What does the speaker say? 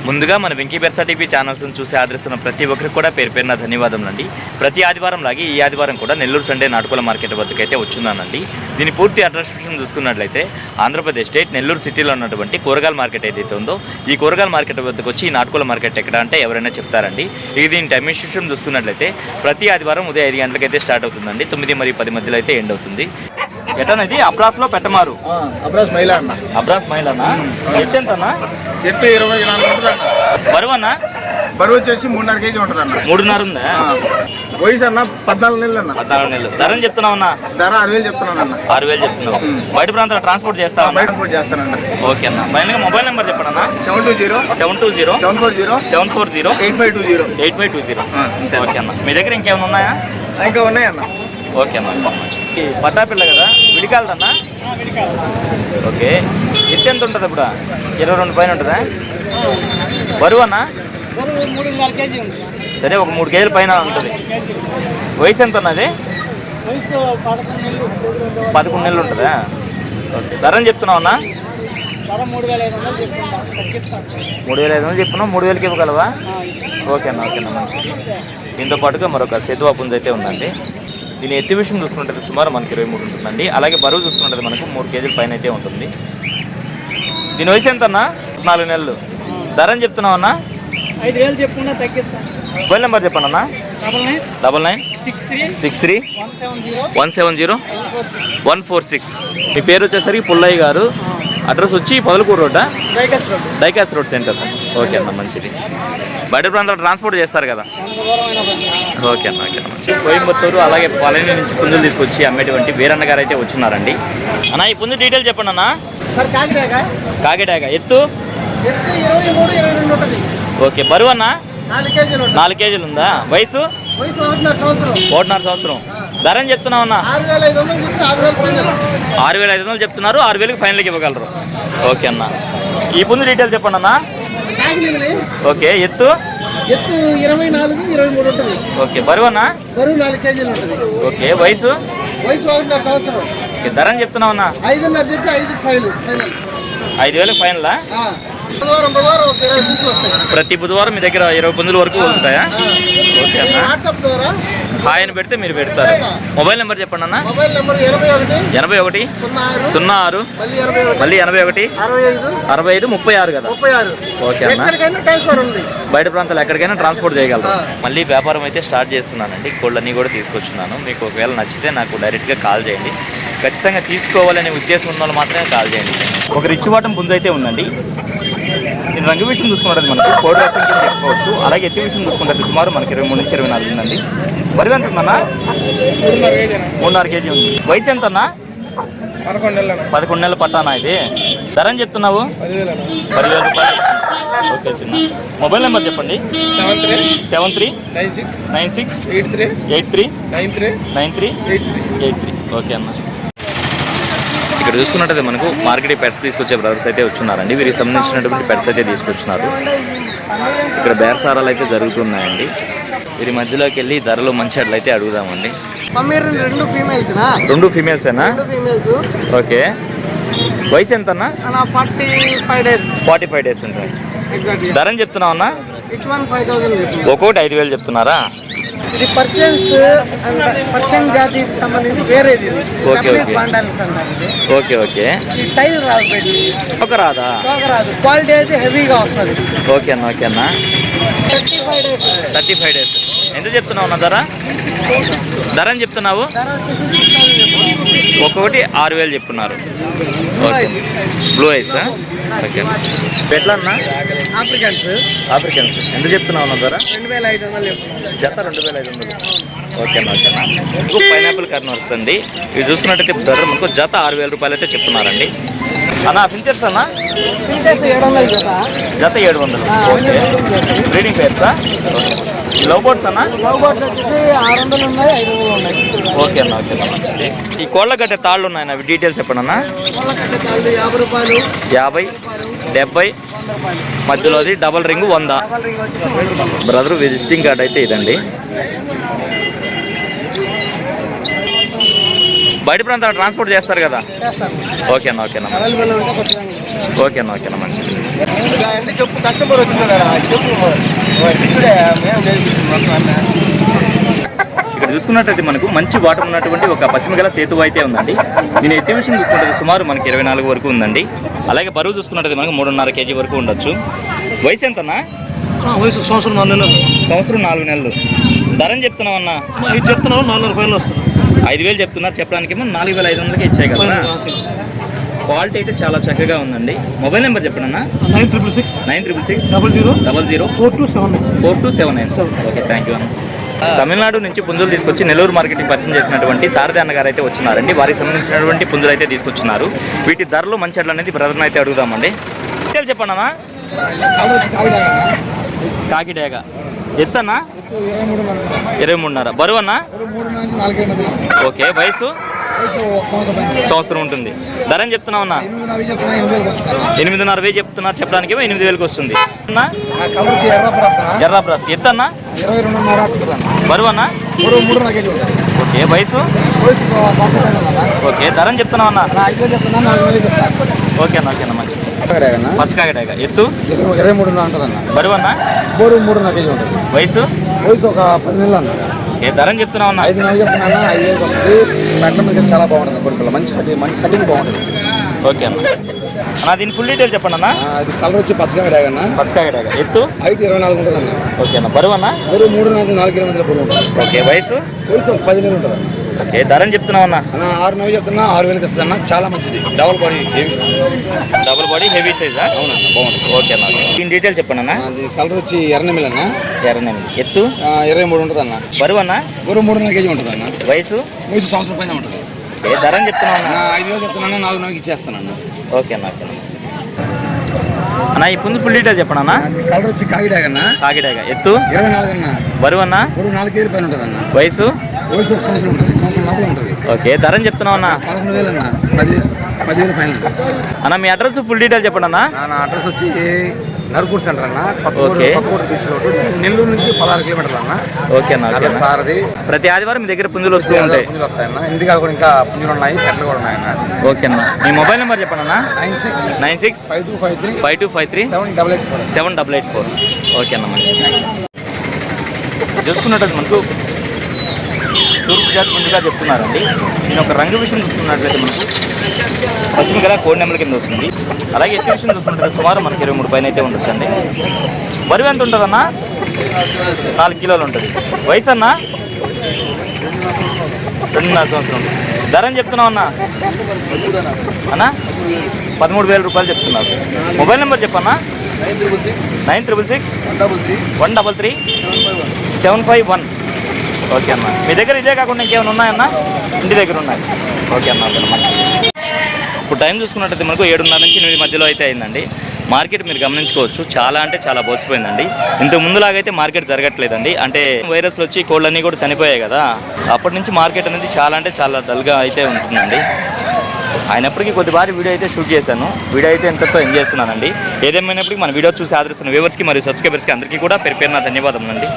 ముందుగా మన వెంకీ బెర్సా టీవీ ఛానల్స్ను చూసి ఆదరిస్తున్న ప్రతి ఒక్కరికి కూడా పేరు పేరున ధన్యవాదములండి. ప్రతి ఆదివారం లాగే ఈ ఆదివారం కూడా నెల్లూరు సండే నాటుకోల మార్కెట్ వద్దకు అయితే వచ్చున్నానండి. దీని పూర్తి అడ్రస్ చూసుకున్నట్లయితే ఆంధ్రప్రదేశ్ స్టేట్ నెల్లూరు సిటీలో ఉన్నటువంటి కూరగాయల మార్కెట్ ఏదైతే ఉందో ఈ కూరగాయల మార్కెట్ వద్దకు వచ్చి ఈ నాటుకోల మార్కెట్ ఎక్కడ అంటే ఎవరైనా చెప్తారండి. ఇది దీని టైమింగ్ సిస్టమ్ చూసుకున్నట్లయితే ప్రతి ఆదివారం ఉదయం 5 గంటలకైతే స్టార్ట్ అవుతుందండి. 9 మరియు 10 మధ్యలో అయితే ఎండ్ అవుతుంది. ఎటనది అబ్రాస్లో పెట్టమారు అబ్రాస్ మైలా అన్న. అబ్రాస్ మైలానా? ఎత్తు ఎంతన్నా? ఎత్తు 24 ఉంటుంది అన్న. బరువు అన్న? బరువు వచ్చేసి 3.5 కేజీ ఉంటుంది అన్న. 3.5 ఉందా? వయసు అన్న 14 నెలలు అన్న. 14 నెలలు. ధరని చెప్తున్నావు అన్న? ధర 6,000 చెప్తున్నాను అన్న. 6,000 చెప్తున్నావు. బయట ప్రాంతాలు ట్రాన్స్పోర్ట్ చేస్తావా? బయట ట్రాన్స్పోర్ట్ చేస్తానన్న. ఓకే అన్న. ఫైనల్గా మొబైల్ నెంబర్ చెప్పండి అన్న. 720 740 8520 8520. ఓకే అన్న. మీ దగ్గర ఇంకేమైనా ఉన్నాయా? ఇంకా ఉన్నాయన్న. ఓకే అన్న. పట్టాపిల్ల కదా, విడికాలదన్నా? ఓకే. ఎత్తు ఎంత ఉంటుంది ఇప్పుడు? 22 పైన ఉంటుందా? బరువు అన్న? సరే, ఒక 3 కేజీల పైన ఉంటుంది. వయసు ఎంత ఉన్నది? 11 నెలలు ఉంటుందా? ఓకే. ధరని చెప్తున్నావు అన్న? 3,500 చెప్తున్నావు. 3,000కి ఇవ్వగలవా? ఓకే అన్న. ఓకే అన్న, మంచిది. దీంతో పాటుగా మరొక సేతువా పుంజ అయితే ఉందండి. దీని ఎత్తి విషయం చూసుకుంటే సుమారు మనకి 23 ఉంటుందండి. అలాగే బరువు చూసుకుంటే మనకు 3 కేజీల పైన అయితే ఉంటుంది. దీని వయసు ఎంత అన్న? 4 నెలలు. ధరని చెప్తున్నావు అన్న? 5,000 చెప్పుకున్నా తగ్గిస్తాను. మొబైల్ నెంబర్ చెప్పండి అన్న. 9963 170 146. మీ పేరు వచ్చేసరికి పుల్లయ్య గారు. అడ్రస్ వచ్చి పొదలకూరు రోడ్డా? Dykes road centre. ఓకే అన్న, మంచిది. బయట ప్రాంతాలు ట్రాన్స్పోర్ట్ చేస్తారు కదా? ఓకే అన్న. ఓకే అన్న, మంచిది. కోయంబత్తూరు అలాగే పళని నుంచి పుంజులు తీసుకొచ్చి అమ్మేటువంటి వీరన్న గారు అయితే వచ్చినారండి. అన్న, ఈ పుంజు డీటెయిల్ చెప్పండి అన్న. కాకిడాక. ఎత్తు? 23-22 ఉంటుంది. ఓకే. బరువు అన్న? 4 కేజీలు ఉందా? వయసు? 1.5 సంవత్సరం. ధరని చెప్తున్నావు అన్న? 6,500 చెప్తున్నారు. 6,000కి ఫైనల్కి ఇవ్వగలరు. ఓకే అన్న. ఈ పుంజు డీటెయిల్ చెప్పండి అన్న. ఓకే. ఎత్తు? 24-23 ఉంటుంది. ఓకే. బరువు అన్న? బరువు 4 కేజీలు ఉంటుంది. ఓకే. వయసు? 1.5 సంవత్సరం. ఓకే. ధరని చెప్తున్నావు అన్న? 5.5 చెప్పి 5కి ఫైనల్. 5,000కి ఫైనలా? బుధవారం ఒక 20 పుంజులు వస్తాయి. ప్రతి బుధవారం మీ దగ్గర 20 పుంజుల వరకు ఉంటాయా? ఓకే అన్న. వాట్సాప్ ద్వారా హాయ్ అని పెడితే మీరు పెడతారు. మొబైల్ నెంబర్ చెప్పండి అన్న. మొబైల్ నెంబర్ 81 06 మళ్ళీ 81 65 36 కదా? ఓకే అన్న. బయట ప్రాంతాలు ఎక్కడికైనా ట్రాన్స్పోర్ట్ చేయగలరు. మళ్ళీ వ్యాపారం అయితే స్టార్ట్ చేస్తున్నానండి. కోళ్ళన్నీ కూడా తీసుకొచ్చున్నాను. మీకు ఒకవేళ నచ్చితే నాకు డైరెక్ట్గా కాల్ చేయండి. ఖచ్చితంగా తీసుకోవాలనే ఉద్దేశం ఉన్న వాళ్ళు మాత్రమే కాల్ చేయండి. ఒక రిచ్ బాటం పుంజు అయితే ఉందండి. దీని రంగు విషయం చూసుకున్నది మనకు కోడి రసం కింద చెప్పుకోవచ్చు. అలాగే ఎత్తి విషయం చూసుకుంటే సుమారు మనకి 23 నుంచి 24 ఉందండి. బరువు ఎంత ఉందన్నా? 3.5 కేజీ ఉంది. వయసు ఎంత అన్నా? 11 నెలల పట్టానా ఇది? ధరని చెప్తున్నావు? 10,000 రూపాయలు. ఓకే చిన్న. మొబైల్ నెంబర్ చెప్పండి. 739683839383. ఓకే అన్న. ఇక్కడ చూసుకున్నట్టయితే మనకు మార్కెట్ పెట్స్ తీసుకొచ్చే బ్రదర్స్ అయితే వచ్చున్నారండి. వీరికి సంబంధించినటువంటి పెట్స్ అయితే తీసుకొచ్చున్నారు. ఇక్కడ బేరసారాలు అయితే జరుగుతున్నాయండి. వీరి మధ్యలోకి వెళ్ళి ధరలు మంచి అట్లయితే అడుగుదామండి. 2 ఫీమేల్సేనా? ఓకే. వయసు ఎంత అన్న? 45 డేస్ ఉంటాయి. ధరని చెప్తున్నావు అన్న? ఒక్కొక్కటి 5,000 చెప్తున్నారా? ఇది పర్షియన్ జాతికి సంబంధించి వేరేది. Okay okay okay okay. టైల్ రాదు, ఒక రాదా? క్వాలిటీ అయితే హెవీగా వస్తుంది. ఓకే అన్న. ఓకే అన్న. 35 డేస్. ఎంత చెప్తున్నావు అన్న ధర? ధరని చెప్తున్నావు? ఒక్కొక్కటి 6,000 చెప్తున్నారు. Blue ice. ఓకే. ఎట్లా అన్న? ఆఫ్రికన్స్. ఎంత చెప్తున్నావు అన్న ధర? 2,500 జత 2,500. ఓకే అన్న. ఓకే అన్న. ఇంకో పైనాపిల్ కర్నర్స్ అండి. ఇవి చూసుకున్నట్టయితే ధర మనకు జత 6,000 రూపాయలు అయితే చెప్తున్నారండి. అన్న ఫించర్స్ అన్న? జత 700. ఓకే. బ్రీడింగ్ పేర్సా? ఈ లవ్ బర్డ్స్ అన్న? ఓకే అన్న. ఓకే అన్న. ఈ కోళ్ళ గట్టే తాళ్ళు ఉన్నాయి అవి డీటెయిల్స్ చెప్పండి అన్న. 50 70 మధ్యలోది double ring 100. Brother visiting card అయితే ఇదండి. బయట ప్రాంతాలు ట్రాన్స్పోర్ట్ చేస్తారు కదా? చేస్తాను. ఓకే అన్న, ఓకేనా, అవైలబుల్ ఉంటే కొద్దిగా ఓకేనా, ఓకేనా, మంచిది. చెప్పు కస్టమర్ వచ్చిందా చెప్పు ఇక్కడ చూసుకున్నట్టయితే మనకు మంచి వాటర్ ఉన్నటువంటి ఒక పశ్చిమగల సేతు అయితే ఉందండి. దీని ఎస్టిమేషన్ చూసుకుంటే సుమారు మనకి 24 వరకు ఉందండి. అలాగే బరువు చూసుకున్నట్టయితే మనకు 3.5 kg వరకు ఉండొచ్చు. వయసు ఎంతన్నా? వయసు సంవత్సరం 4 నెలలు. సంవత్సరం 4 నెలలు. ధరని చెప్తున్నావు అన్న? ఇది చెప్తున్నావు 4 రూపాయలు వస్తుంది. 5,000 చెప్తున్నారు, చెప్పడానికి 4,500కి ఇచ్చాయి కదా. క్వాలిటీ అయితే చాలా చక్కగా ఉందండి. మొబైల్ నెంబర్ చెప్పండి. 9666 00 4279. ఓకే, థ్యాంక్ యూ అన్న. తమిళనాడు నుంచి పుంజులు తీసుకొచ్చి నెల్లూరు మార్కెట్కి పరిచయం చేసినటువంటి సారథి అన్న గారు అయితే వచ్చినారండి. వారికి సంబంధించినటువంటి పుంజులు అయితే తీసుకొచ్చున్నారు. వీటి ధరలు మంచి ఎట్లా అనేది బ్రదర్ని అయితే అడుగుదామండి. డీటెయిల్ చెప్పండి అన్న. కాకిడేగ ఎత్తన్నా? 23.5. బరువు అన్న? ఓకే. వయసు? సంవత్సరం ఉంటుంది. ధర అని చెప్తున్నావు అన్న? 8,500 చెప్తున్నారు, చెప్పడానికి 8,000కి వస్తుంది. ఎర్ర బ్రాస్ ఎత్తన్నా? 22.5 బరువు అన్న? 3 kg. ఓకే. వయసు? ఓకే. ధర అని చెప్తున్నావు అన్న? 5,000 చెప్తున్నా, 4,000 ఇస్తాను. ఓకేనా, ఓకేనా, మంచిది. పచ్చకాగడేగ ఎత్తు? 23 ఉంటుందన్న. బరువు అన్న? 3.5 kg ఉంటుంది. వయసు? వయసు ఒక 10 నెలలు అన్న. ఏ ధర అని చెప్తున్నావు అన్న? 5,000 చెప్తున్నా, 5,000 వస్తుంది. పెట్టడం మీద చాలా బాగుంటుంది. కొడుకులు మంచి కటింగ్ బాగుంటుంది. ఓకే అన్న. అన్న దీని ఫుల్ డీటెయిల్ చెప్పండి అన్న. అది కలర్ వచ్చి పచ్చకాగడేగన్న. పచ్చకాగడేగ ఎత్తు? హైట్ 24 ఉంటుంది అన్న. ఓకే అన్న. బరువు అన్న? బరువు 3.5-4 kg మధ్యలో బరువు ఉంటుంది. ఓకే. వయసు? వయసు ఒక 10 నెలలు ఉంటుంది. ఓకే. ధర అని చెప్తున్నావు అన్న? అన్న 6,000 చెప్తున్నా, 6,000కి ఇస్తుందన్న. చాలా మంచిది. Double body heavy. Double body heavy సైజా? అవునన్న, బాగుంటుంది. ఓకే అన్న. దీని డీటెయిల్ చెప్పండి అన్న. అది కలర్ వచ్చి ఎర్రనెమిల్ అన్న. ఎర్రనెమిలి. ఎత్తు? 23 ఉంటుంది అన్న. బరువు అన్న? బరువు 3.5 kg ఉంటుంది అన్న. వయసు? వయసు సంవత్సరం పైన ఉంటుంది. ఏ ధర అని చెప్తున్నావు అన్న? 5,000 చెప్తున్నా, 4,000కి ఇచ్చేస్తానన్న. ఓకే అన్న, ఓకే అన్న. ఈ పుంజు ఫుల్ డీటెయిల్ చెప్పండి అన్న. కలర్ వచ్చి కాకిడాగన్న. కాకిడాగ. ఎత్తు? 24 అన్న. బరువు అన్న? బరువు 4 kg పైన ఉంటుంది అన్న. వయసు? వయసు ఒక సంవత్సరం ఉంటుంది. సంవత్సరం లోపల ఉంటుంది. ఓకే. ధర అని చెప్తున్నావు అన్న? 11,000 అన్న. 10,000 పైన. అన్న మీ అడ్రస్ ఫుల్ డీటెయిల్ చెప్పండి అన్న. నా అడ్రస్ వచ్చి నరుకూరు సెంటర్ అన్న. Okay. Kothakota beach road, Nellore నుంచి 16 కిలోమీటర్లు అన్న. ఓకే అన్న, ఓకే అన్న. సారథి. ప్రతి ఆదివారం మీ దగ్గర పుంజులు వస్తూ ఉంటాయి. పుంజులు వస్తాయన్న. ఇంటికాడ కూడా ఇంకా పుంజులు ఉన్నాయి, పెట్లు కూడా ఉన్నాయన్న. ఓకే అన్న. మీ మొబైల్ నెంబర్ చెప్పండి అన్న. 96 5253 7884. 7884. ఓకే అన్న, మంచి. చూసుకున్నట్టు మనకు తూర్పు జాతి ముందుగా చెప్తున్నారండి. నేను ఒక రంగు విషయం చూసుకున్నట్లయితే మనకు పశ్చిమ గల కోడి నెంబర్ కింద వస్తుంది. అలాగే ఎత్తు విషయం చూసుకున్నట్లయితే సుమారు మనకి 23 పైన అయితే ఉండొచ్చండి. బరువు ఎంత ఉంటుందన్న? 4 కిలోలు ఉంటుంది. వయసు అన్న? 2.5 సంవత్సరం. ధర అని చెప్తున్నావు అన్న? అన్న 13,000 చెప్తున్నారు. మొబైల్ నెంబర్ చెప్పన్నా? 9666 133 751. ఓకే అన్న. మీ దగ్గర ఇదే కాకుండా ఇంకేమైనా ఉన్నాయన్న? ఇంటి దగ్గర ఉన్నాయి. ఓకే అన్న, ఓకే అన్న. ఇప్పుడు టైం చూసుకున్నట్టయితే మనకు 7:30 నుంచి 8 మధ్యలో అయితే అయిందండి. మార్కెట్ మీరు గమనించుకోవచ్చు, చాలా అంటే చాలా బోసిపోయిందండి. ఇంతకు ముందులాగైతే మార్కెట్ జరగట్లేదండి. అంటే వైరస్లు వచ్చి కోళ్ళన్నీ కూడా చనిపోయాయి కదా, అప్పటి నుంచి మార్కెట్ అనేది చాలా అంటే చాలా డల్గా అయితే ఉంటుందండి. అయినప్పటికీ కొద్దిసారి వీడియో అయితే షూట్ చేశాను. వీడియో అయితే ఎంతతో ఎంజాయ్ చేస్తున్నానండి. ఏదేమైనప్పటికీ మన వీడియో చూసి ఆదరిస్తున్న వ్యూవర్స్కి మరియు సబ్స్క్రైబర్స్కి అందరికీ కూడా పేరు పేరున ధన్యవాదములండి.